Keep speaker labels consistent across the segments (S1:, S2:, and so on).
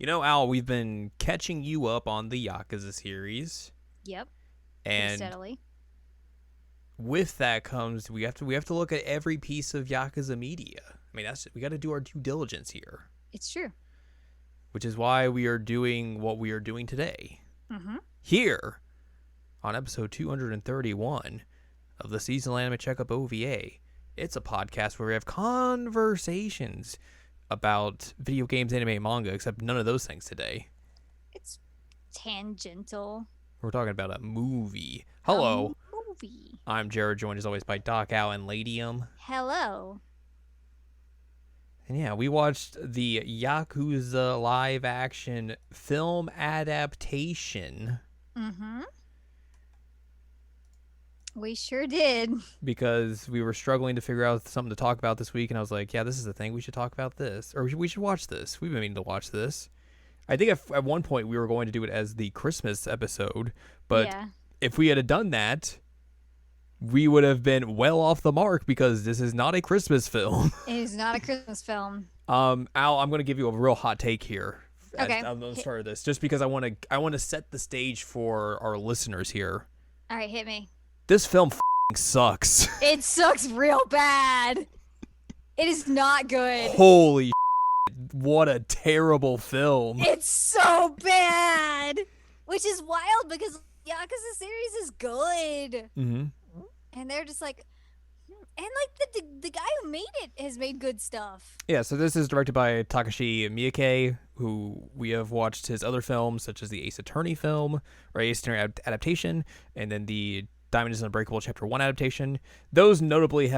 S1: Al, we've been catching you up on the Yakuza series,
S2: Yep, pretty
S1: and
S2: steadily.
S1: with that comes we have to look at every piece of Yakuza media. I mean, we got to do our due diligence here,
S2: It's true.
S1: which is why we are doing what we are doing today
S2: Mm-hmm.
S1: here on episode 231 of the Seasonal Anime Checkup OVA. It's a podcast where we have conversations about video games, anime, and manga, except none of those things today.
S2: It's tangential.
S1: We're talking about a movie. Hello.
S2: A movie.
S1: I'm Jared, joined as always by Doc, Al, and Ladium.
S2: Hello.
S1: And yeah, we watched the Yakuza live-action film adaptation
S2: Mm-hmm. We sure did.
S1: because we were struggling to figure out something to talk about this week, and I was like, yeah, this is the thing. We should talk about this. Or we should watch this. We've been meaning to watch this. I think at one point we were going to do it as the Christmas episode, but
S2: yeah.
S1: if we had done that, we would have been well off the mark because this is not a Christmas film.
S2: It is not a Christmas film.
S1: Al, I'm going to give you a real hot take here.
S2: Okay.
S1: At the start of this, just because I want to set the stage for our listeners here.
S2: All right, hit me.
S1: This film sucks.
S2: It sucks real bad. It is not good.
S1: Holy what a terrible film.
S2: It's so bad. Which is wild because Yakuza series is good.
S1: Mm-hmm.
S2: And they're just like, and like the guy who made it has made good stuff.
S1: Yeah, so this is directed by Takashi Miike, who we have watched his other films, such as the Ace Attorney film, or Ace Attorney adaptation, and then the Diamond is Unbreakable Chapter 1 adaptation. Those notably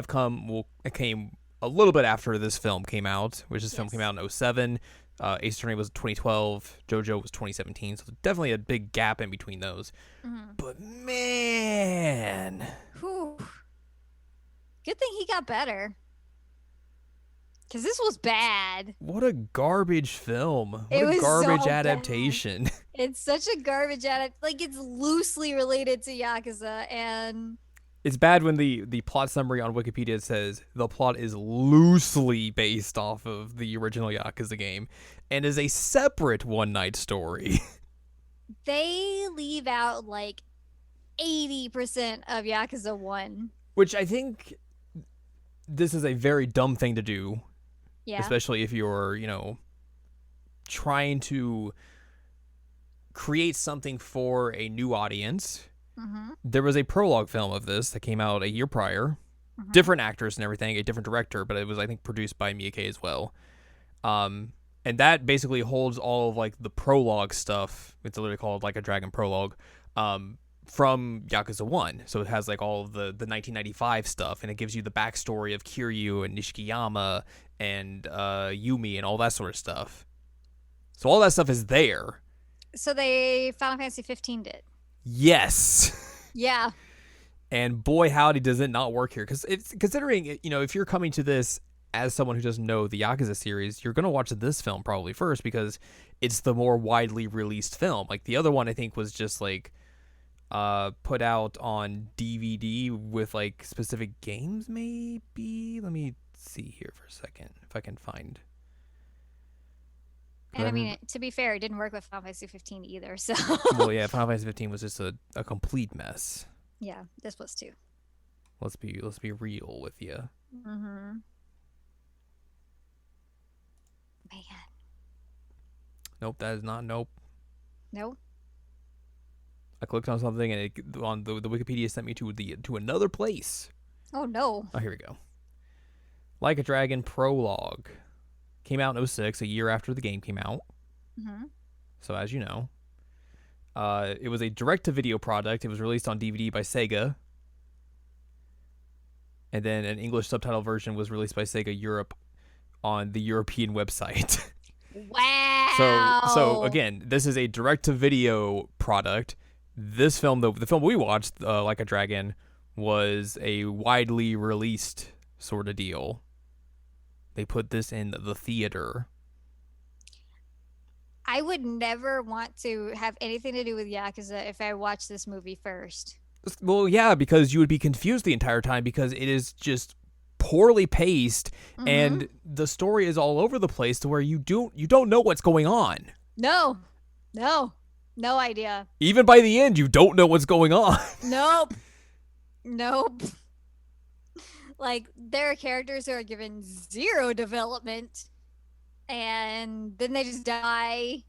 S1: came a little bit after this film came out, which this film came out in 2007. Ace Attorney was 2012, JoJo was 2017, so definitely a big gap in between those.
S2: Mm-hmm.
S1: But man,
S2: Whew. Good thing he got better. Because this was bad.
S1: what a garbage film. What
S2: It
S1: a
S2: was
S1: garbage
S2: so bad.
S1: adaptation.
S2: It's such a garbage like it's loosely related to Yakuza and
S1: It's bad when the plot summary on Wikipedia says the plot is loosely based off of the original Yakuza game and is a separate one-night story.
S2: they leave out like 80% of Yakuza 1.
S1: Which I think this is a very dumb thing to do,
S2: Yeah.
S1: especially if you're, trying to create something for a new audience.
S2: Mm-hmm.
S1: There was a prologue film of this that came out a year prior.
S2: Mhm.
S1: Different actors and everything, a different director, but it was, I think, produced by Miike as well. And that basically holds all of, like, the prologue stuff. It's literally called, like, a Dragon prologue, from Yakuza 1. So it has, like, all of the 1995 stuff, and it gives you the backstory of Kiryu and Nishikiyama and Yumi and all that sort of stuff. So all that stuff is there.
S2: So they Final Fantasy 15'd it.
S1: Yes.
S2: Yeah.
S1: And boy, howdy, does it not work here. Because it's considering, if you're coming to this as someone who doesn't know the Yakuza series, you're going to watch this film probably first because it's the more widely released film. Like, the other one, I think, was just, like, put out on DVD with, like, specific games, maybe? Let me see here for a second if I can find.
S2: And I mean, to be fair, it didn't work with Final Fantasy 15 either, so.
S1: Well, yeah, Final Fantasy 15 was just a complete mess.
S2: Yeah, this was too.
S1: Let's be real with you.
S2: Mm-hmm. Man.
S1: Nope, that is not. Nope.
S2: No?
S1: I clicked on something and on the Wikipedia sent me to another place.
S2: Oh, no.
S1: Oh, here we go. Like a Dragon prologue came out in 2006, a year after the game came out.
S2: Mm-hmm.
S1: So as you know, it was a direct-to-video product. It was released on DVD by Sega, and then an English subtitle version was released by Sega Europe on the European website.
S2: Wow.
S1: So again, this is a direct-to-video product. This film, the film we watched, Like a Dragon, was a widely released sort of deal. They put this in the theater.
S2: I would never want to have anything to do with Yakuza if I watched this movie first.
S1: Well, yeah, because you would be confused the entire time because it is just poorly paced, and the story is all over the place to where you don't know what's going on.
S2: No, no, no idea.
S1: Even by the end, you don't know what's going on.
S2: Nope, nope. Like there are characters who are given zero development, and then they just die.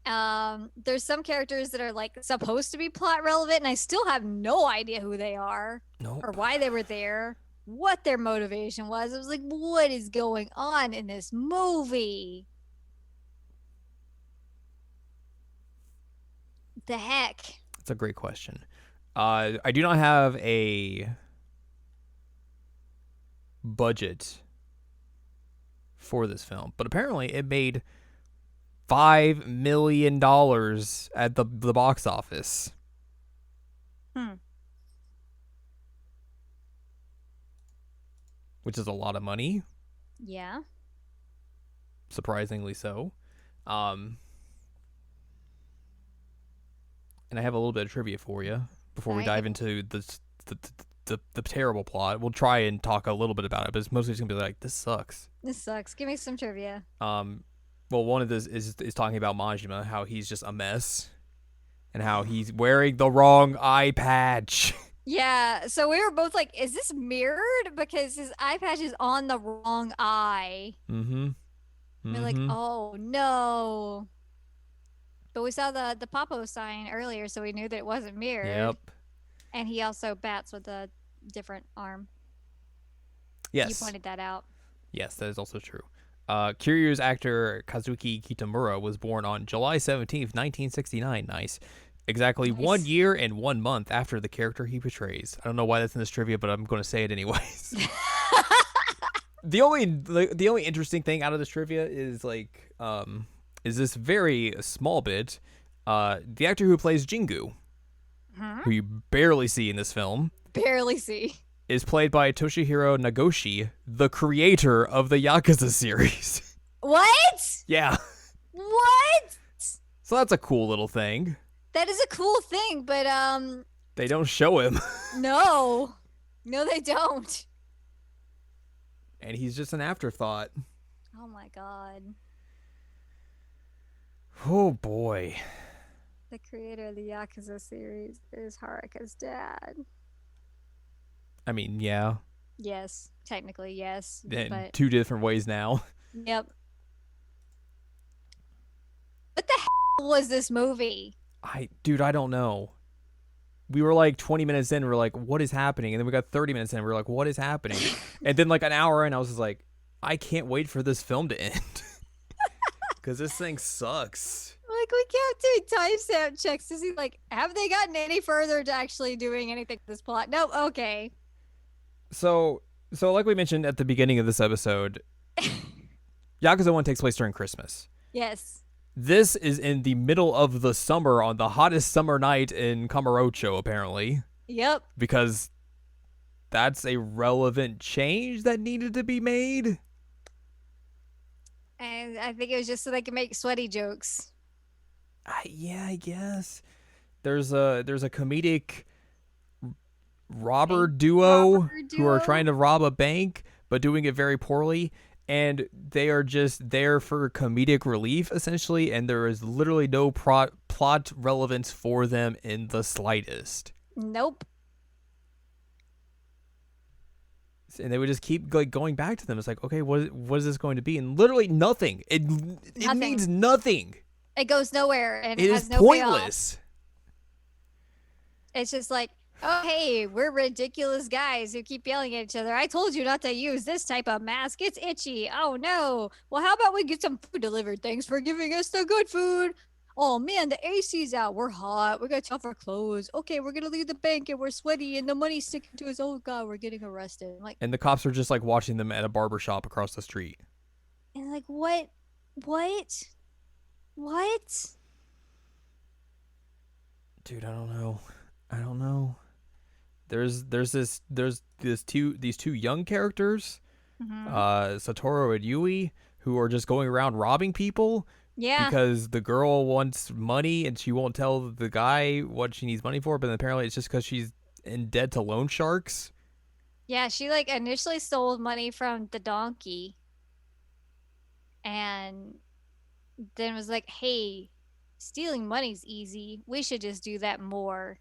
S2: There's some characters that are like supposed to be plot relevant, and I still have no idea who they are or
S1: Nope.
S2: why they were there, what their motivation was. I was like, what is going on in this movie? The heck?
S1: That's a great question. I do not have a budget for this film, but apparently it made $5 million at the box office,
S2: Hmm.
S1: which is a lot of money,
S2: Yeah.
S1: surprisingly so. Um, and I have a little bit of trivia for you before we
S2: I
S1: dive into the terrible plot. We'll try and talk a little bit about it, but it's mostly just gonna be like, this sucks.
S2: This sucks. Give me some trivia.
S1: Well, one of this is talking about Majima, how he's just a mess, and how he's wearing the wrong eye patch.
S2: Yeah, so we were both like, is this mirrored? Because his eye patch is on the wrong eye.
S1: Mm-hmm.
S2: We're like,
S1: Mm-hmm.
S2: oh no. But we saw the Popo sign earlier, so we knew that it wasn't mirrored.
S1: Yep.
S2: And he also bats with a different arm. You
S1: Yes.
S2: pointed that out.
S1: Yes, that is also true. Kiryu's actor Kazuki Kitamura was born on July 17th, 1969. Nice. Exactly 1
S2: Nice.
S1: year and 1 month after the character he portrays. I don't know why that's in this trivia, but I'm going to say it anyways. The only interesting thing out of this trivia is this very small bit. The actor who plays Jingu,
S2: Huh?
S1: who you barely see in this film,
S2: Barely see.
S1: is played by Toshihiro Nagoshi, the creator of the Yakuza series.
S2: What?
S1: Yeah.
S2: What?
S1: So that's a cool little thing.
S2: That is a cool thing, but
S1: They don't show him.
S2: no. No, they don't.
S1: And he's just an afterthought.
S2: Oh my god.
S1: Oh boy.
S2: The creator of the Yakuza series is Haruka's dad.
S1: I mean, yeah.
S2: Yes, technically yes,
S1: In
S2: but
S1: two different ways now.
S2: yep. What the hell was this movie?
S1: Dude, I don't know. We were like 20 minutes in, we are like, what is happening? And then we got 30 minutes in, we are like, what is happening? And then like an hour in, I was just like, I can't wait for this film to end. Because this thing sucks.
S2: Like we kept doing timestamp checks to see like have they gotten any further to actually doing anything with this plot? No, okay.
S1: So like we mentioned at the beginning of this episode, Yakuza 1 takes place during Christmas.
S2: Yes.
S1: This is in the middle of the summer on the hottest summer night in Kamurocho, apparently,
S2: Yep.
S1: because that's a relevant change that needed to be made.
S2: And I think it was just so they could make sweaty jokes.
S1: Yeah, I guess. There's a comedic robber duo who are trying to rob a bank but doing it very poorly, and they are just there for comedic relief essentially, and there is literally no plot relevance for them in the slightest.
S2: Nope.
S1: And they would just keep like going back to them. It's like, okay, what is this going to be? And literally nothing. It
S2: Nothing.
S1: means nothing.
S2: It goes nowhere and
S1: It
S2: has
S1: is
S2: no payoff.
S1: pointless.
S2: It's just like, oh hey, we're ridiculous guys who keep yelling at each other. I told you not to use this type of mask. It's itchy. Oh no. Well, how about we get some food delivered? Thanks for giving us the good food. Oh man, the AC's out. We're hot. We got tougher clothes. Okay, we're gonna leave the bank and we're sweaty and the money's sticking to us. Oh god, we're getting arrested. I'm like,
S1: And the cops are just like watching them at a barber shop across the street.
S2: and like what? What?
S1: Dude, I don't know. There's these two young characters,
S2: Mhm.
S1: Satoru and Yui, who are just going around robbing people
S2: Yeah.
S1: because the girl wants money and she won't tell the guy what she needs money for, but apparently it's just because she's in debt to loan sharks.
S2: Yeah, she like initially stole money from the donkey. And then was like, hey, stealing money's easy. We should just do that more.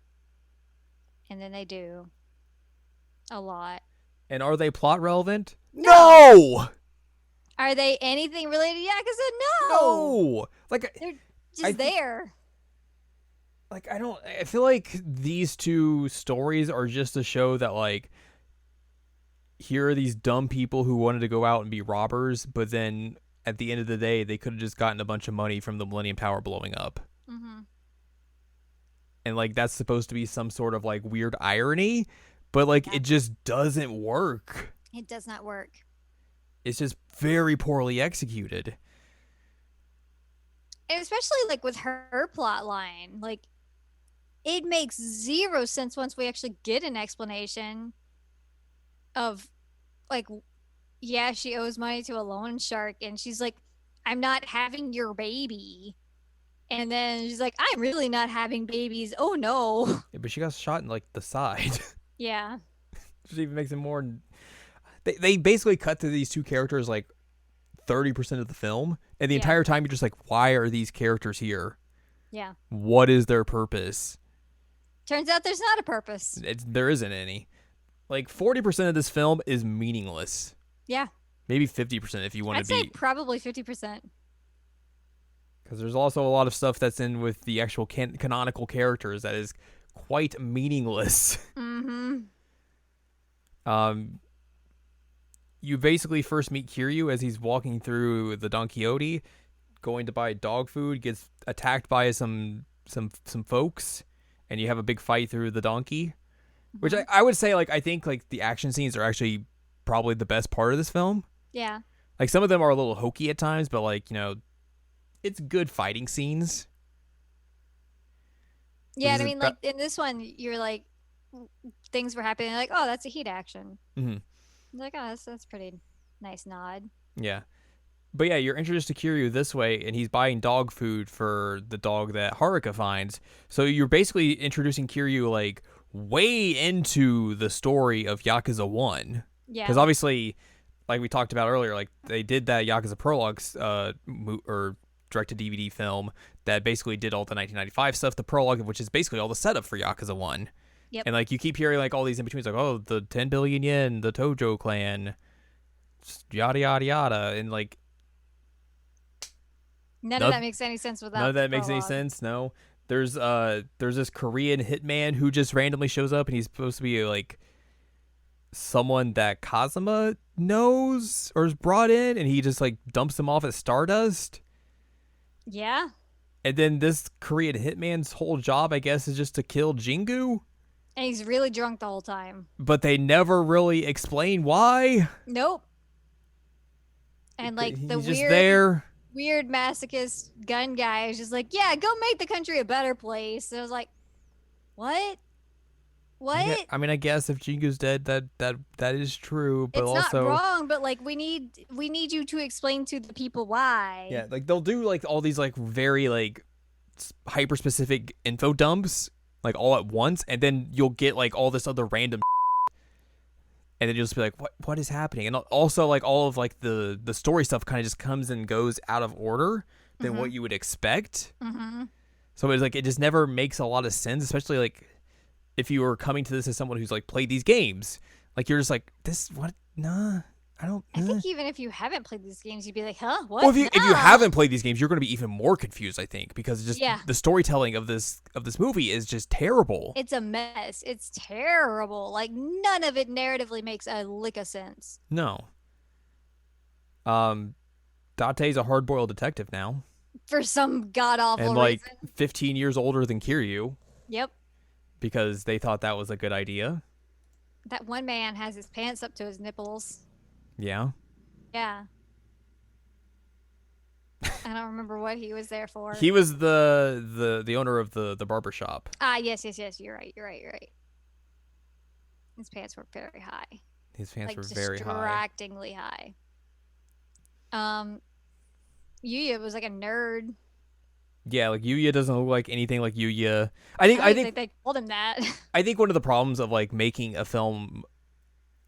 S2: And then they do a lot.
S1: And are they plot relevant?
S2: No.
S1: No.
S2: Are they anything related to Yakuza? No.
S1: No. Like
S2: They're
S1: I
S2: just
S1: think
S2: there.
S1: like I feel like these two stories are just to show that like here are these dumb people who wanted to go out and be robbers, but then at the end of the day they could have just gotten a bunch of money from the Millennium Tower blowing up.
S2: Hmm.
S1: And like that's supposed to be some sort of like weird irony, but like
S2: Yeah.
S1: it just doesn't work.
S2: It does not work.
S1: It's just very poorly executed.
S2: And especially like with her plot line. Like, it makes zero sense once we actually get an explanation of, like, yeah, she owes money to a loan shark, and she's like, I'm not having your baby. And then she's like, I'm really not having babies. Oh no.
S1: Yeah, but she got shot in like the side.
S2: Yeah.
S1: Which even makes it more. They basically cut to these two characters like 30% of the film, and the
S2: Yeah.
S1: entire time you're just like, why are these characters here?
S2: Yeah.
S1: What is their purpose?
S2: Turns out there's not a purpose.
S1: There isn't any. Like 40% of this film is meaningless.
S2: Yeah.
S1: Maybe 50% if you want
S2: I'd
S1: to
S2: say
S1: be,
S2: probably 50%.
S1: because there's also a lot of stuff that's in with the actual canonical characters that is quite meaningless.
S2: Mm-hmm.
S1: Um, you basically first meet Kiryu as he's walking through the Don Quixote, going to buy dog food, gets attacked by some folks, and you have a big fight through the donkey. Which I would say, like, I think like the action scenes are actually probably the best part of this film.
S2: Yeah.
S1: Like some of them are a little hokey at times, but like, you know, it's good fighting scenes.
S2: Yeah,
S1: This
S2: and I
S1: is
S2: mean, like in this one, you're like, things were happening, like, oh, that's a heat action.
S1: Mm-hmm.
S2: You're like, oh, that's pretty nice nod.
S1: Yeah. But yeah, you're introduced to Kiryu this way, and he's buying dog food for the dog that Haruka finds. So you're basically introducing Kiryu like way into the story of Yakuza 1.
S2: Yeah.
S1: Because obviously, like we talked about earlier, like they did that Yakuza Prologues or direct-to-DVD film that basically did all the 1995 stuff, the prologue of which is basically all the setup for Yakuza 1.
S2: Yep.
S1: And like you keep hearing like all these in-betweens, like, oh, the 10 billion yen, the Tojo clan, yada, yada, yada. And like,
S2: None
S1: no-
S2: of that makes any sense without
S1: none of
S2: the
S1: that makes any
S2: prologue.
S1: sense. No, there's this Korean hitman who just randomly shows up, and he's supposed to be like someone that Kazuma knows or is brought in, and he just like dumps him off at Stardust.
S2: Yeah.
S1: And then this Korean hitman's whole job, I guess, is just to kill Jingu,
S2: And he's really drunk the whole time.
S1: but they never really explain why.
S2: Nope. And like
S1: He's
S2: the
S1: just
S2: weird
S1: there.
S2: weird masochist gun guy is just like, yeah, go make the country a better place. And I was like, what? What?
S1: I mean, I guess if Jingu's dead, that is true, but
S2: It's
S1: also
S2: not wrong, but like we need you to explain to the people why.
S1: yeah, like they'll do like all these like very like hyper specific info dumps like all at once, and then you'll get like all this other random and then you'll just be like, what is happening? And also like all of like the story stuff kind of just comes and goes out of order than what you would expect.
S2: Mm-hmm.
S1: So it's like it just never makes a lot of sense, especially like if you were coming to this as someone who's like played these games. Like you're just like, this what? Nah, I don't.
S2: I think even if you haven't played these games, you'd be like, huh? What?
S1: Well, if you
S2: Nah.
S1: haven't played these games, you're going to be even more confused, I think, because it's just
S2: Yeah.
S1: the storytelling of this movie is just terrible.
S2: It's a mess. It's terrible. Like none of it narratively makes a lick of sense.
S1: No. Date's a hard-boiled detective now,
S2: For some god awful
S1: and like
S2: reason.
S1: 15 years older than Kiryu,
S2: Yep.
S1: because they thought that was a good idea.
S2: That one man has his pants up to his nipples.
S1: Yeah.
S2: Yeah. I don't remember what he was there for.
S1: He was the owner of the barber shop.
S2: Ah, yes. You're right. His pants were very high.
S1: His pants
S2: Like
S1: were very high.
S2: distractingly high. Yuya was like a nerd.
S1: Yeah, like Yuya doesn't look like anything like Yuya. I
S2: I
S1: think
S2: they told him that.
S1: I think one of the problems of like making a film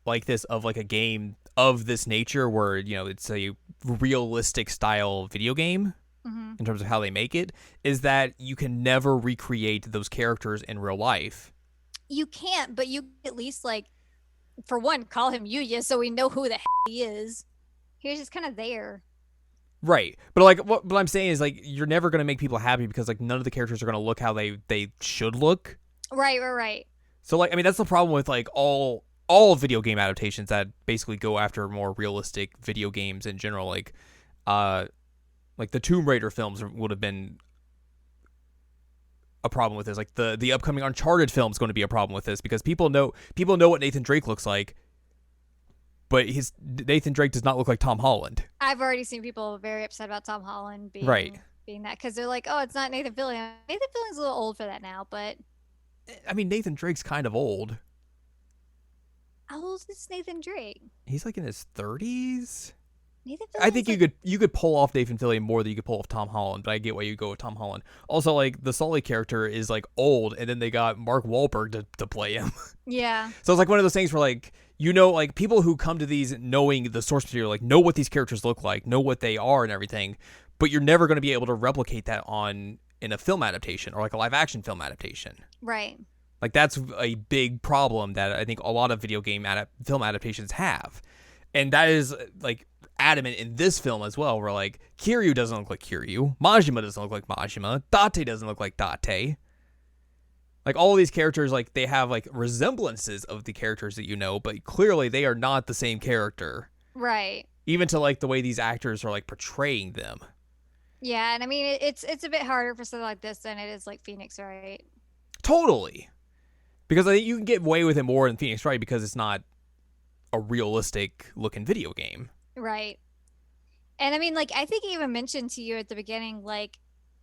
S1: like this of like a game of this nature where, you know, it's a realistic style video game,
S2: Hmm.
S1: in terms of how they make it, is that you can never recreate those characters in real life.
S2: You can't, but you at least like, for one, call him Yuya so we know who the heck he is. He was just kind of there.
S1: Right. But like what I'm saying is like you're never going to make people happy because like none of the characters are going to look how they should look.
S2: Right.
S1: So like I mean that's the problem with like all video game adaptations that basically go after more realistic video games in general like the Tomb Raider films would have been a problem with this. Like the upcoming Uncharted film is going to be a problem with this because people know what Nathan Drake looks like, but his Nathan Drake does not look like Tom Holland.
S2: I've already seen people very upset about Tom Holland
S1: Right.
S2: being that because they're like, oh, it's not Nathan Fillion. Nathan Fillion's a little old for that now, but
S1: I mean Nathan Drake's kind of old.
S2: how old is Nathan Drake?
S1: He's like in his 30s.
S2: Nathan
S1: I
S2: Fillion's
S1: think you could pull off Nathan Fillion more than you could pull off Tom Holland, but I get why you go with Tom Holland. Also, like the Sully character is like old, and then they got Mark Wahlberg to play him.
S2: Yeah.
S1: So it's like one of those things where like like people who come to these knowing the source material, like know what these characters look like, know what they are, and everything, but you're never going to be able to replicate that in a film adaptation or like a live action film adaptation.
S2: Right.
S1: Like that's a big problem that I think a lot of video game film adaptations have, and that is like adamant in this film as well, where like Kiryu doesn't look like Kiryu, Majima doesn't look like Majima, Date doesn't look like Date. Like all of these characters, like they have like resemblances of the characters that you know, but clearly they are not the same character.
S2: Right.
S1: Even to like the way these actors are like portraying them.
S2: Yeah, and I mean it's a bit harder for something like this than it is like Phoenix, right?
S1: Totally. Because I think you can get away with it more in Phoenix Wright because it's not a realistic looking video game.
S2: Right. And I mean, like, I think I even mentioned to you at the beginning, like,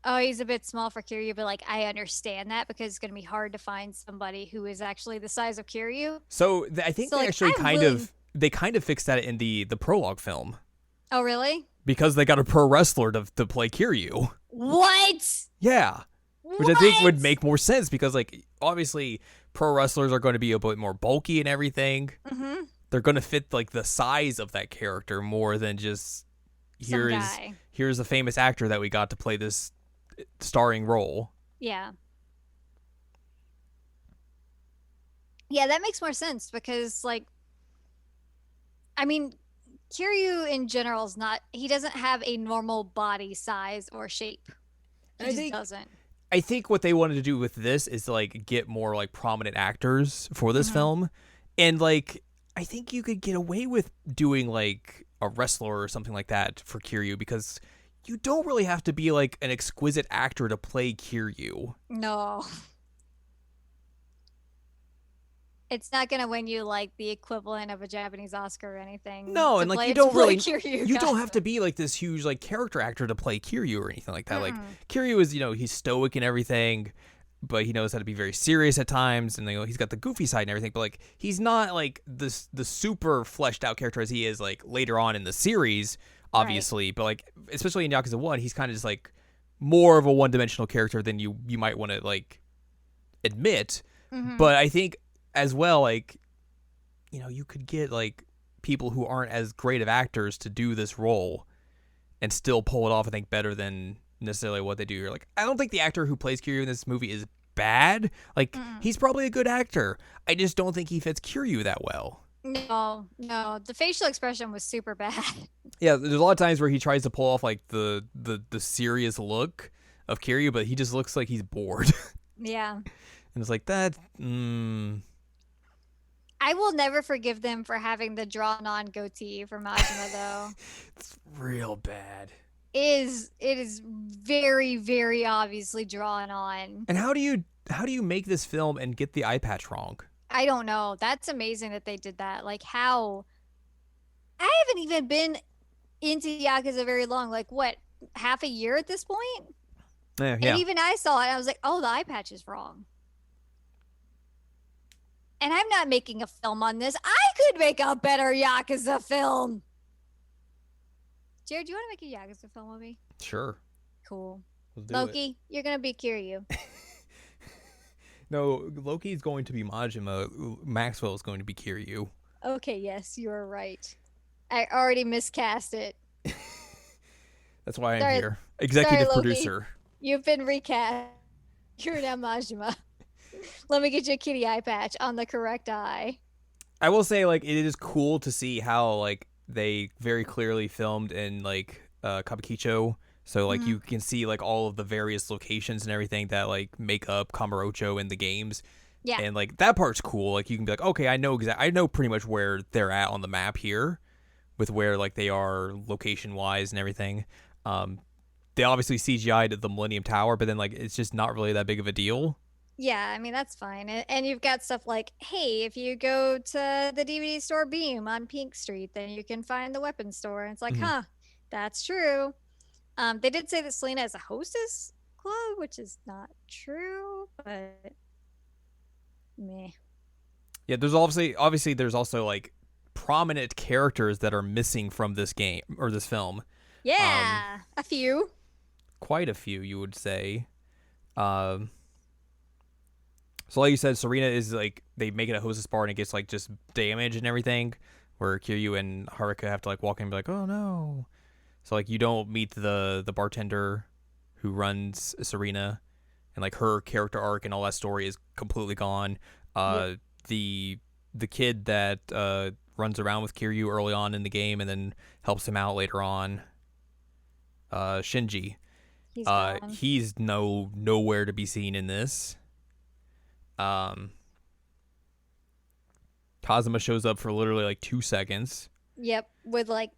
S2: oh, he's a bit small for Kiryu, but like, I understand that because it's going to be hard to find somebody who is actually the size of Kiryu.
S1: So I think
S2: So,
S1: they
S2: like,
S1: actually
S2: I'm willing-
S1: they kind of fixed that in the prologue film
S2: Oh, really?
S1: because they got a pro wrestler to play Kiryu.
S2: What?
S1: Yeah. Which I think would make more sense because like obviously pro wrestlers are going to be a bit more bulky and everything.
S2: Mm-hmm.
S1: They're going to fit like the size of that character more than just here's a famous actor that we got to play this starring role.
S2: Yeah. Yeah, that makes more sense because, like, I mean, Kiryu in general is not, he doesn't have a normal body size or shape. He just doesn't.
S1: I think what they wanted to do with this is to, like get more like prominent actors for this film, and like I think you could get away with doing like a wrestler or something like that for Kiryu because you don't really have to be like an exquisite actor to play Kiryu.
S2: No. It's not gonna win you like the equivalent of a Japanese Oscar or anything.
S1: No,
S2: to
S1: and like
S2: play-
S1: you
S2: to
S1: don't
S2: play
S1: really
S2: Kiryu,
S1: you don't
S2: God.
S1: have to be like this huge like character actor to play Kiryu or anything like that. Like
S2: Mm-mm.
S1: Kiryu is, he's stoic and everything, but he knows how to be very serious at times, and he's got the goofy side and everything. But like he's not like the super fleshed out character as he is like later on in the series, obviously. Right. But like especially in Yakuza 1, he's kind of just like more of a one-dimensional character than you might want to like admit.
S2: Mm-hmm.
S1: But I think as well like you could get like people who aren't as great of actors to do this role and still pull it off, I think, better than necessarily what they do. You're like, I don't think the actor who plays Kiryu in this movie is bad. Like, he's probably a good actor. I just don't think he fits Kiryu that well.
S2: No. The facial expression was super bad.
S1: Yeah, there's a lot of times where he tries to pull off like the serious look of Kiryu, but he just looks like he's bored.
S2: Yeah.
S1: And it's like that.
S2: I will never forgive them for having the drawn-on goatee for Majima, though.
S1: It's real bad.
S2: It is very, very obviously drawn on.
S1: And how do you make this film and get the eye patch wrong?
S2: I don't know. That's amazing that they did that. Like how? I haven't even been into Yakuza very long. Like what? Half a year at this point?
S1: Yeah.
S2: And even I saw it. I was like, oh, the eye patch is wrong. And I'm not making a film on this. I could make a better Yakuza film. Jared, do you want to make a Yakuza film with me?
S1: Sure.
S2: Cool.
S1: Let's do
S2: Loki, you're going to be Kiryu.
S1: No, Loki's going to be Majima. Maxwell is going to be Kiryu.
S2: Okay, yes, you're right. I already miscast it.
S1: That's why I'm
S2: Sorry,
S1: here.
S2: sorry,
S1: Executive
S2: Loki.
S1: producer.
S2: You've been recast. You're now Majima. Let me get you a kitty eye patch on the correct eye.
S1: I will say, like, it is cool to see how, like, they very clearly filmed in, like, Kabukicho. So, like,
S2: Mhm.
S1: you can see, like, all of the various locations and everything that, like, make up Kamurocho in the games.
S2: Yeah.
S1: And, like, that part's cool. Like, you can be like, okay, I know pretty much where they're at on the map here with where, like, they are location-wise and everything. They obviously CGI'd the Millennium Tower, but then, like, it's just not really that big of a deal.
S2: Yeah, I mean that's fine. And you've got stuff like, hey, if you go to the DVD store Beam on Pink Street, then you can find the weapons store. And it's like,
S1: Mhm.
S2: huh, that's true. They did say that Selena is a hostess club, which is not true, but meh.
S1: Yeah, there's obviously there's also like prominent characters that are missing from this game or this film. Um,
S2: Yeah, a few.
S1: Quite a few, you would say. Um, so like you said, Serena is like they make it a hostess bar and it gets like just damage and everything, where Kiryu and Haruka have to like walk in and be like, oh no. So like you don't meet the bartender who runs Serena, and like her character arc and all that story is completely gone.
S2: Yep.
S1: The kid that runs around with Kiryu early on in the game and then helps him out later on, Shinji.
S2: He's gone.
S1: He's nowhere to be seen in this. Um, Kazuma shows up for literally like 2 seconds.
S2: Yep, with like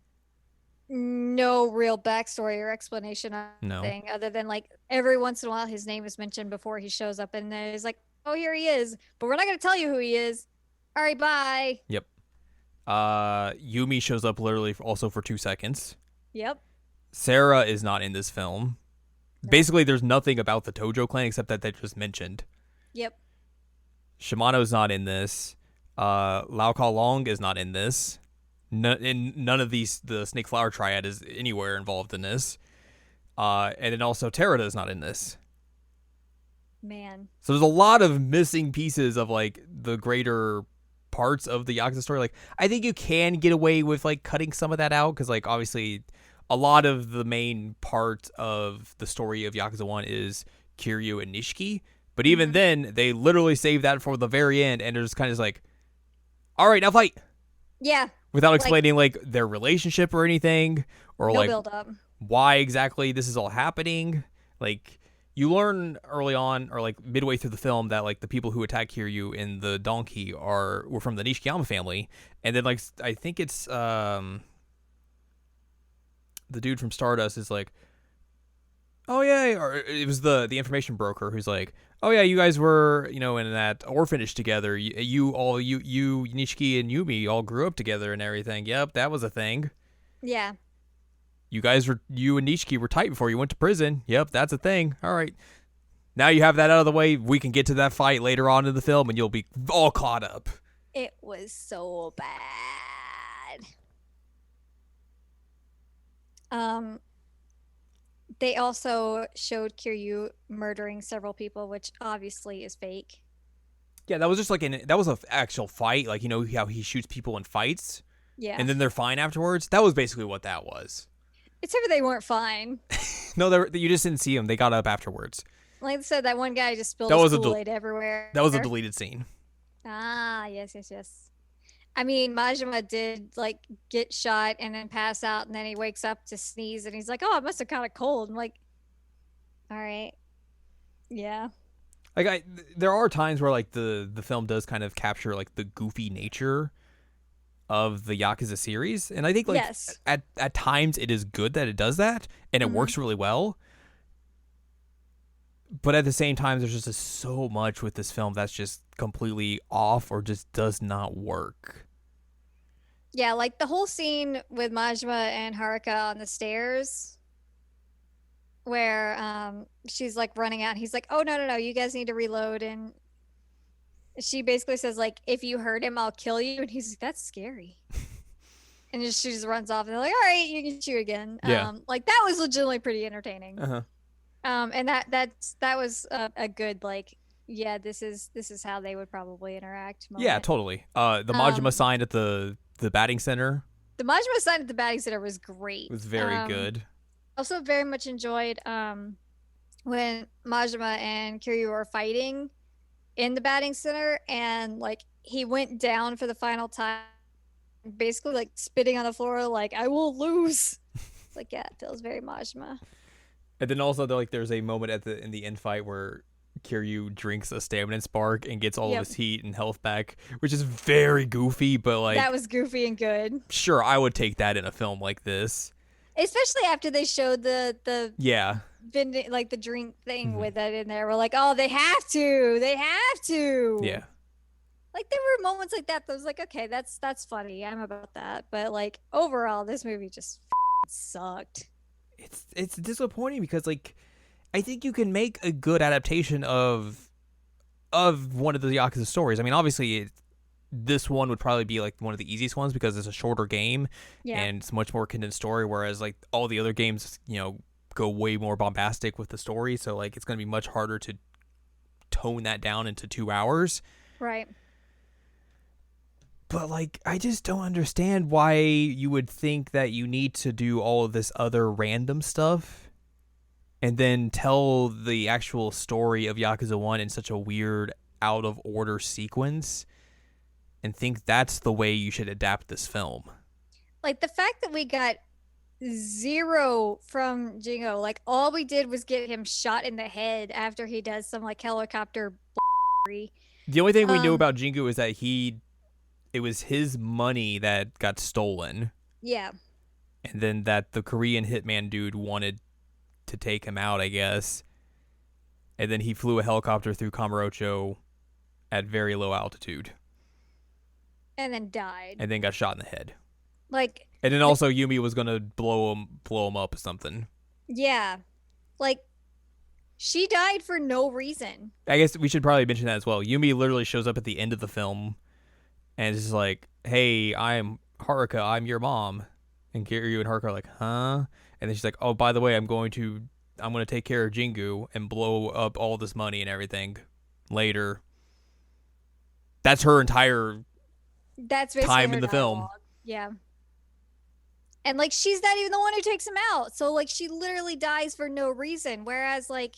S2: no real backstory or explanation on
S1: No.
S2: thing other than like every once in a while his name is mentioned before he shows up and then he's like, oh, here he is, but we're not going to tell you who he is. All right, bye.
S1: Yep. Yumi shows up literally also for 2 seconds.
S2: Yep.
S1: Sarah is not in this film.
S2: No.
S1: Basically, there's nothing about the Tojo clan except that they just mentioned.
S2: Yep.
S1: Shimano's not in this. Lao Ka Long is not in this. None of the Snake Flower Triad is anywhere involved in this. And then also Terada is not in this.
S2: Man.
S1: So there's a lot of missing pieces of like the greater parts of the Yakuza story. Like I think you can get away with like cutting some of that out because like obviously a lot of the main part of the story of Yakuza 1 is Kiryu and Nishiki. But even then, they literally save that for the very end and they're just kind of like, all right, now fight.
S2: Yeah.
S1: Without explaining like their relationship or anything or
S2: No
S1: like
S2: build up.
S1: why exactly this is all happening. Like you learn early on or like midway through the film that like the people who attack Kiryu in the donkey were from the Nishikiyama family. And then like I think it's the dude from Stardust is like, oh yeah, or it was the information broker who's like, oh yeah, you guys were in that orphanage together. You Nishiki and Yumi all grew up together and everything. Yep, that was a thing.
S2: Yeah.
S1: You and Nishiki were tight before you went to prison. Yep, that's a thing. All right. Now you have that out of the way. We can get to that fight later on in the film and you'll be all caught up.
S2: It was so bad. They also showed Kiryu murdering several people, which obviously is fake.
S1: Yeah, that was just like that was an actual fight. Like, how he shoots people in fights?
S2: Yeah.
S1: And then they're fine afterwards? That was basically what that was.
S2: Except for they weren't fine.
S1: No, you just didn't see them. They got up afterwards.
S2: Like I said, that one guy just spilled
S1: That
S2: his
S1: was
S2: Kool-Aid everywhere.
S1: That was a deleted scene.
S2: Ah, yes. I mean, Majima did like get shot and then pass out, and then he wakes up to sneeze, and he's like, "Oh, it must have caught a cold." I'm like, "All right, yeah."
S1: Like there are times where like the film does kind of capture like the goofy nature of the Yakuza series, and I think like
S2: Yes.
S1: at times it is good that it does that, and it works really well. But at the same time, there's just so much with this film that's just completely off or just does not work.
S2: Yeah, like the whole scene with Majima and Haruka on the stairs where she's like running out. He's like, "Oh, no, you guys need to reload." And she basically says like, "If you hurt him, I'll kill you." And he's like, "That's scary." And she just runs off and they're like, "All right, you can shoot again."
S1: Yeah.
S2: Like that was legitimately pretty entertaining.
S1: Uh-huh.
S2: And that was a good like, yeah, this is how they would probably interact. Moment.
S1: Yeah, totally. The Majima sign at the batting center
S2: The Majima sign at the batting center was great.
S1: was very good.
S2: Also, very much enjoyed when Majima and Kiryu were fighting in the batting center, and like he went down for the final time, basically like spitting on the floor, like I won't lose. It's like, yeah, it feels very Majima.
S1: And then also like there's a moment at the in the end fight where Kiryu drinks a stamina spark and gets all of
S2: Yep,
S1: his heat and health back, which is very goofy, but
S2: that
S1: like
S2: was goofy and good,
S1: sure, I would take that in a film like this.
S2: especially after they showed the
S1: Yeah.
S2: vending like the drink thing
S1: Hmm.
S2: with that in there. We're like, oh, they have to.
S1: Yeah.
S2: Like there were moments like that was like, okay, that's funny. I'm about that. But like overall, this movie just sucked.
S1: It's disappointing because like I think you can make a good adaptation of one of the Yakuza stories. I mean, obviously this one would probably be like one of the easiest ones because it's a shorter game
S2: Yeah,
S1: and it's much more condensed story, whereas like all the other games, go way more bombastic with the story, so like it's going to be much harder to tone that down into 2 hours.
S2: right.
S1: But like I just don't understand why you would think that you need to do all of this other random stuff and then tell the actual story of Yakuza 1 in such a weird out of order sequence and think that's the way you should adapt this film.
S2: Like the fact that we got zero from Jingo, like all we did was get him shot in the head after he does some like helicopter.
S1: The only thing we knew
S2: Um,
S1: about Jingu is that it was his money that got stolen,
S2: yeah.
S1: and then that the Korean hitman dude wanted to take him out, I guess. And then he flew a helicopter through Kamurocho at very low altitude,
S2: And then died.
S1: and then got shot in the head.
S2: Like
S1: And then
S2: the
S1: also Yumi was gonna blow him up or something.
S2: yeah. Like she died for no reason.
S1: I guess we should probably mention that as well. Yumi literally shows up at the end of the film and is just like, "Hey, I'm Haruka. I'm your mom." And Kiryu and Haruka are like, "Huh?" And then she's like, "Oh, by the way, I'm gonna take care of Jingu and blow up all this money and everything later." That's her entire
S2: That's basically
S1: time
S2: her
S1: in the film.
S2: dialogue. Yeah. And like she's not even the one who takes him out. So like she literally dies for no reason. Whereas like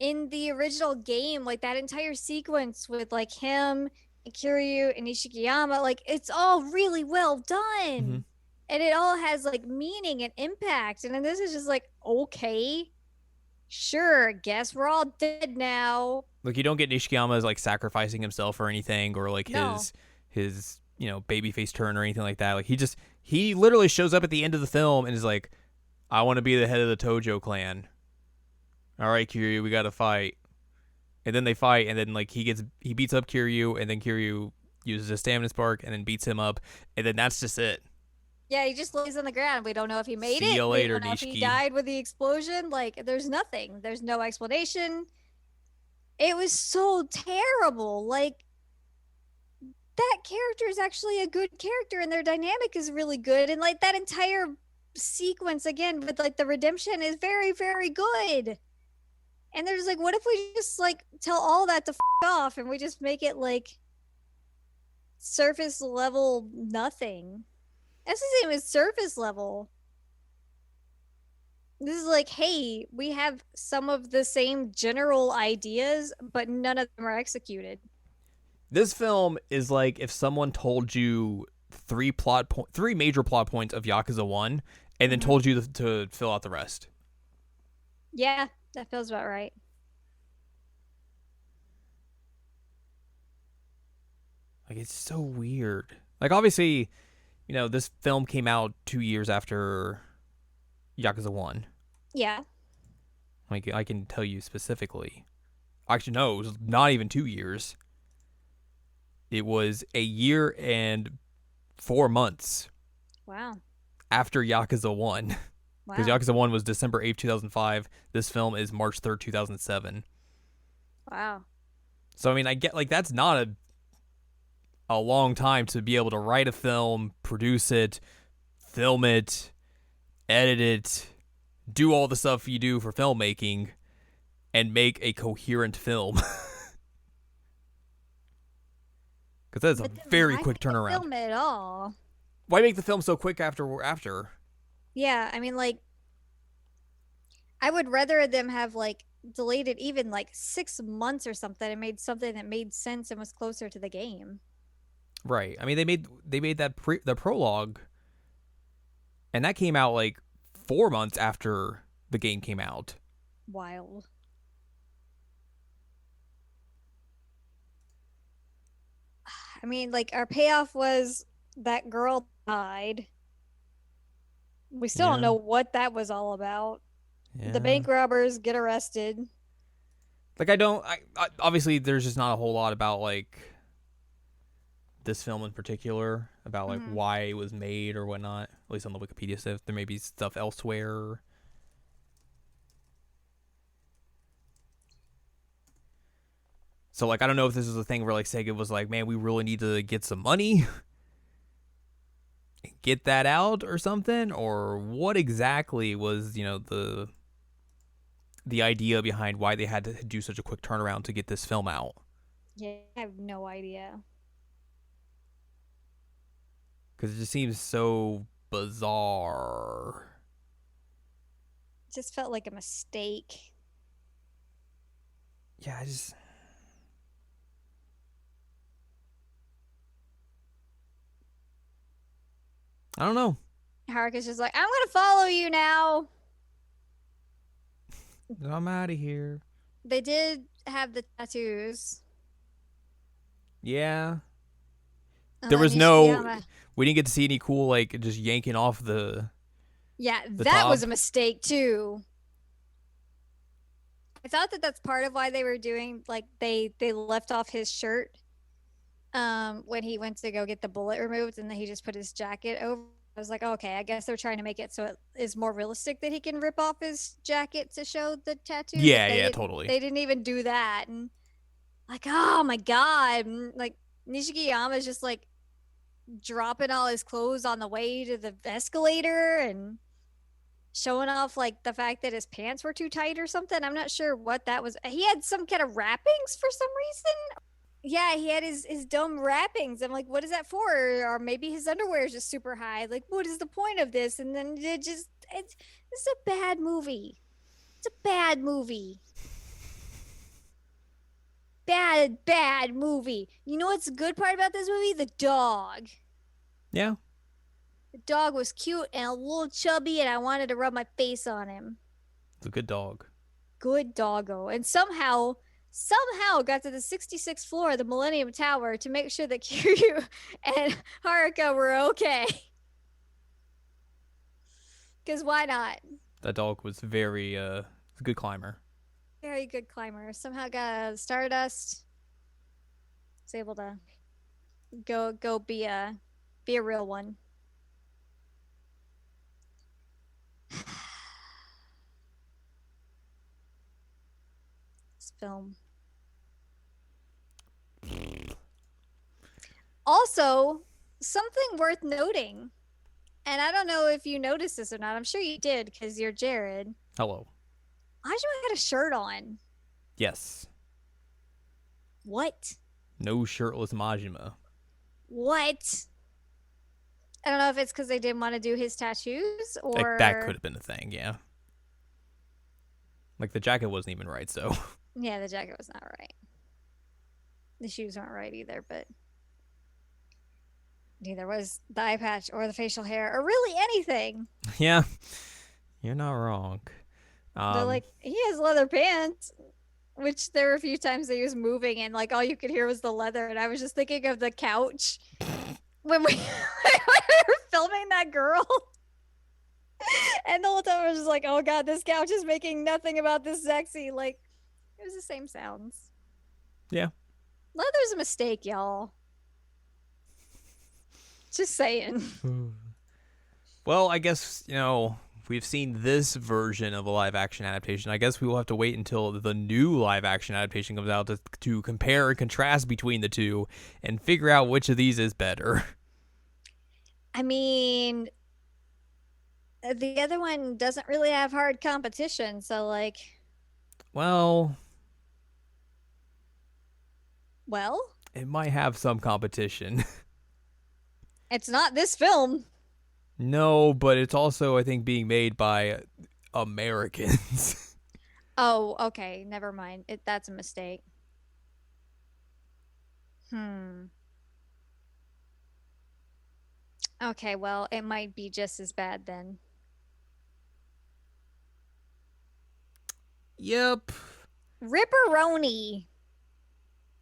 S2: in the original game, like that entire sequence with like him and Kiryu and Ishikiyama, like it's all really well
S1: Mm-hmm.
S2: done. And it all has like meaning and impact. And then this is just like, okay, sure, guess we're all dead now.
S1: Like you don't get Nishikiyama as like sacrificing himself or anything, or like
S2: No.
S1: his babyface turn or anything like that. Like he literally shows up at the end of the film and is like, "I want to be the head of the Tojo clan. All right, Kiryu, we got to fight." And then they fight, and then like he beats up Kiryu, and then Kiryu uses a stamina spark and then beats him up, and then that's just it.
S2: Yeah, he just lays on the ground. We don't know if he made
S1: See
S2: it.
S1: you
S2: We
S1: later,
S2: don't know if he
S1: Nishiki.
S2: died with the explosion. Like, there's nothing. There's no explanation. It was so terrible. Like, that character is actually a good character, and their dynamic is really good. And like that entire sequence again with like the redemption is very, very good. And there's like, what if we just like tell all that to off and we just make it like surface level nothing? That's the same as surface level. This is like, hey, we have some of the same general ideas, but none of them are executed.
S1: This film is like if someone told you three major plot points of Yakuza 1 and then
S2: Hmm.
S1: told you to fill out the rest.
S2: Yeah, that feels about right.
S1: Like it's so weird. Like obviously, this film came out 2 years after Yakuza 1.
S2: Yeah.
S1: Like I can tell you specifically. Actually no, it was not even 2 years. It was a year and 4 months
S2: Wow.
S1: after Yakuza 1. Because
S2: Wow.
S1: Yakuza 1 was December 8th, 2005. This film is March 3rd, 2007.
S2: Wow.
S1: So I mean, I get like that's not a long time to be able to write a film, produce it, film it, edit it, do all the stuff you do for filmmaking, and make a coherent film. Because that's a
S2: But then
S1: very
S2: why
S1: quick
S2: make the
S1: turnaround.
S2: film at all?
S1: Why make the film so quick after?
S2: Yeah, I mean, like I would rather them have like delayed it even like 6 months or something and made something that made sense and was closer to the game.
S1: Right. I mean, they made the prologue, and that came out like 4 months after the game came out.
S2: Wild. I mean, like our payoff was that girl died. We still don't
S1: Yeah.
S2: know what that was all about. The
S1: Yeah.
S2: bank robbers get arrested.
S1: Like I don't. Obviously there's just not a whole lot about like this film in particular about like
S2: Mhm.
S1: why it was made or whatnot. At least on the Wikipedia stuff. There may be stuff elsewhere. So like I don't know if this is a thing where like Sega was like, man, we really need to get some money, and get that out or something, or what exactly was the idea behind why they had to do such a quick turnaround to get this film out.
S2: Yeah, I have no idea.
S1: Because it just seems so bizarre.
S2: It just felt like a mistake.
S1: Yeah, I don't know.
S2: Haruka's just like, I'm gonna follow you now.
S1: I'm out of here.
S2: They did have the tattoos
S1: Yeah.
S2: on
S1: There
S2: the
S1: was no.
S2: Nishiyama.
S1: We didn't get to see any cool like just yanking off
S2: Yeah,
S1: the
S2: that was
S1: top.
S2: a mistake too. I thought that that's part of why they were doing like they left off his shirt when he went to go get the bullet removed and then he just put his jacket over. I was like, okay, I guess they're trying to make it so it is more realistic that he can rip off his jacket to show the tattoo, but
S1: Yeah, yeah, totally.
S2: they didn't even do that. And like, oh my god, like Nishikiyama's just like dropping all his clothes on the way to the escalator and showing off like the fact that his pants were too tight or something. I'm not sure what that was. He had some kind of wrappings for some reason. Yeah, he had his dumb wrappings. I'm like, what is that for? Or maybe his underwear is just super high. Like, what is the point of this? And then it's a bad movie. It's a bad movie. Bad movie. You know what's the good part about this movie? The dog.
S1: Yeah.
S2: The dog was cute and a little chubby, and I wanted to rub my face on him.
S1: It's a good dog.
S2: Good doggo. And somehow got to the 66th floor of the Millennium Tower to make sure that Kiryu and Haruka were okay. Because why not?
S1: That dog was very a good climber.
S2: Very good climber. Somehow got Stardust. Was able to go be a real one. This film. Also, something worth noting, and I don't know if you noticed this or not. I'm sure you did because you're Jared.
S1: Hello.
S2: Majima had a shirt on.
S1: Yes.
S2: What?
S1: No shirtless Majima.
S2: What? I don't know if it's because they didn't want to do his tattoos or
S1: Like, that could have been a thing, yeah. Like the jacket wasn't even right, so.
S2: Yeah, the jacket was not right. The shoes aren't right either, but neither was the eye patch or the facial hair or really anything.
S1: Yeah. You're not wrong.
S2: They're like, he has leather pants, which there were a few times that he was moving and like all you could hear was the leather. And I was just thinking of the couch when we were filming that girl. And the whole time I was just like, oh god, this couch is making nothing about this sexy. Like, it was the same sounds.
S1: Yeah.
S2: Leather's a mistake, y'all. Just saying.
S1: Well, I guess, we've seen this version of a live action adaptation. I guess we will have to wait until the new live action adaptation comes out to compare and contrast between the two and figure out which of these is better.
S2: I mean, the other one doesn't really have hard competition, so like,
S1: Well, it might have some competition.
S2: it's not this film.
S1: No, but it's also, I think, being made by Americans.
S2: Oh, okay. Never mind. That's a mistake. Hmm. Okay, well, it might be just as bad then.
S1: Yep.
S2: Ripperoni.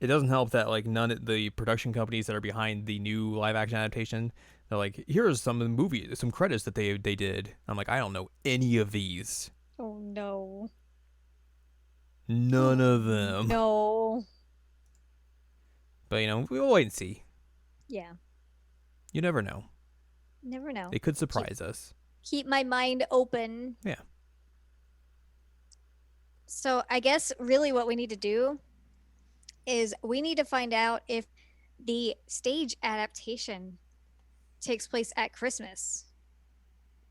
S1: It doesn't help that like none of the production companies that are behind the new live action adaptation, they're like, here's some of the movie, some credits that they did. I'm like, I don't know any of these.
S2: Oh no.
S1: None of them.
S2: No.
S1: But we'll wait and see.
S2: Yeah.
S1: You never know.
S2: Never know.
S1: It could surprise us.
S2: Keep my mind open.
S1: Yeah.
S2: So I guess really what we need to do is we need to find out if the stage adaptation takes place at Christmas.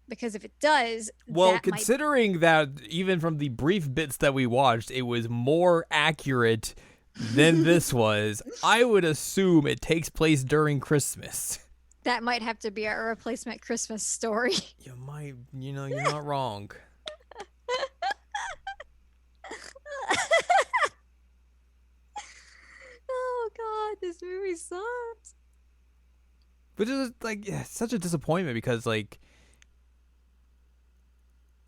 S2: Because if it does,
S1: well,
S2: that
S1: considering that even from the brief bits that we watched, it was more accurate than this was, I would assume it takes place during Christmas.
S2: That might have to be our replacement Christmas story.
S1: You might, you're not wrong.
S2: Oh God, this movie sucks.
S1: Which is such a disappointment because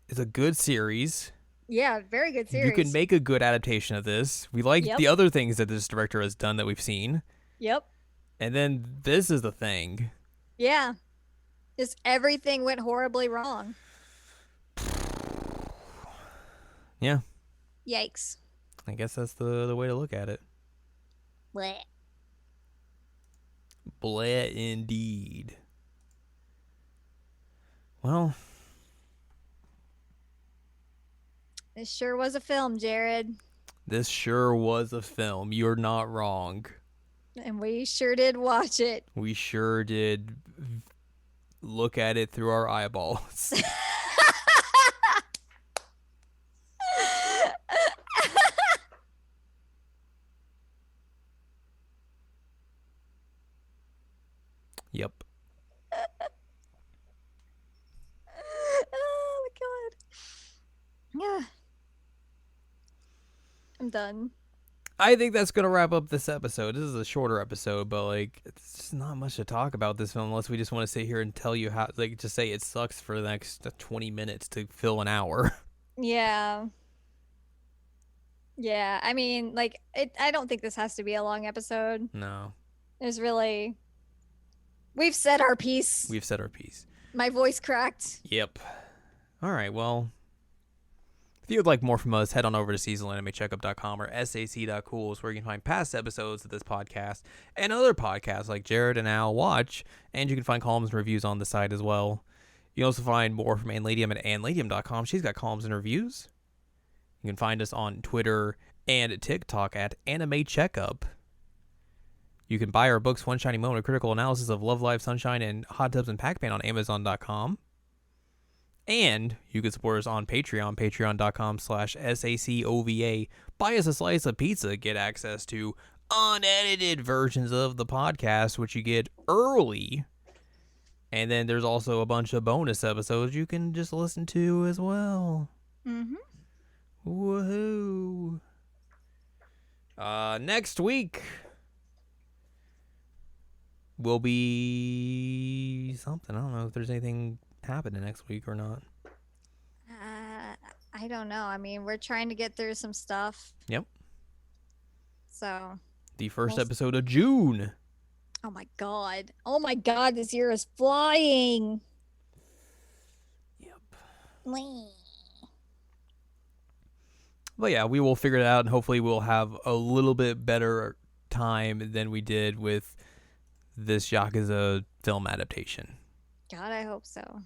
S1: it's a good series.
S2: Yeah, very good series.
S1: You can make a good adaptation of this. We like the other things that this director has done that we've seen.
S2: Yep.
S1: And then this is the thing.
S2: Yeah. Just everything went horribly wrong.
S1: Yeah.
S2: Yikes.
S1: I guess that's the way to look at it.
S2: Blech.
S1: Bleh indeed. Well,
S2: This sure was a film, Jared.
S1: this sure was a film. You're not wrong.
S2: And we sure did watch it.
S1: We sure did look at it through our eyeballs. Yep.
S2: Oh my God. Yeah. I'm done.
S1: I think that's going to wrap up this episode. This is a shorter episode, but it's just not much to talk about this film unless we just want to sit here and tell you how, just say it sucks for the next 20 minutes to fill an hour.
S2: Yeah. Yeah. I mean, I don't think this has to be a long episode.
S1: No.
S2: There's really. We've said our piece.
S1: We've said our piece.
S2: My voice cracked.
S1: Yep. All right, well, if you would like more from us, head on over to seasonalanimecheckup.com or sac.cool, where you can find past episodes of this podcast and other podcasts like Jared and Al watch, and you can find columns and reviews on the site as well. You can also find more from Ann Ladium at annladium.com. She's got columns and reviews. You can find us on Twitter and TikTok at Anime Checkup. You can buy our books, One Shiny Moment, a critical analysis of Love, Live, Sunshine, and Hot Tubs and Pac-Man on Amazon.com. And you can support us on Patreon, patreon.com/SACOVA. Buy us a slice of pizza, get access to unedited versions of the podcast, which you get early. And then there's also a bunch of bonus episodes you can just listen to as well.
S2: Mm-hmm.
S1: Woohoo. Next week will be something. I don't know if there's anything happening next week or not.
S2: I don't know. I mean, we're trying to get through some stuff.
S1: Yep.
S2: So.
S1: The first episode of June.
S2: Oh my God. Oh my God, this year is flying.
S1: Yep.
S2: Whee.
S1: But yeah, we will figure it out, and hopefully we'll have a little bit better time than we did with this Yakuza film adaptation.
S2: God, I hope so.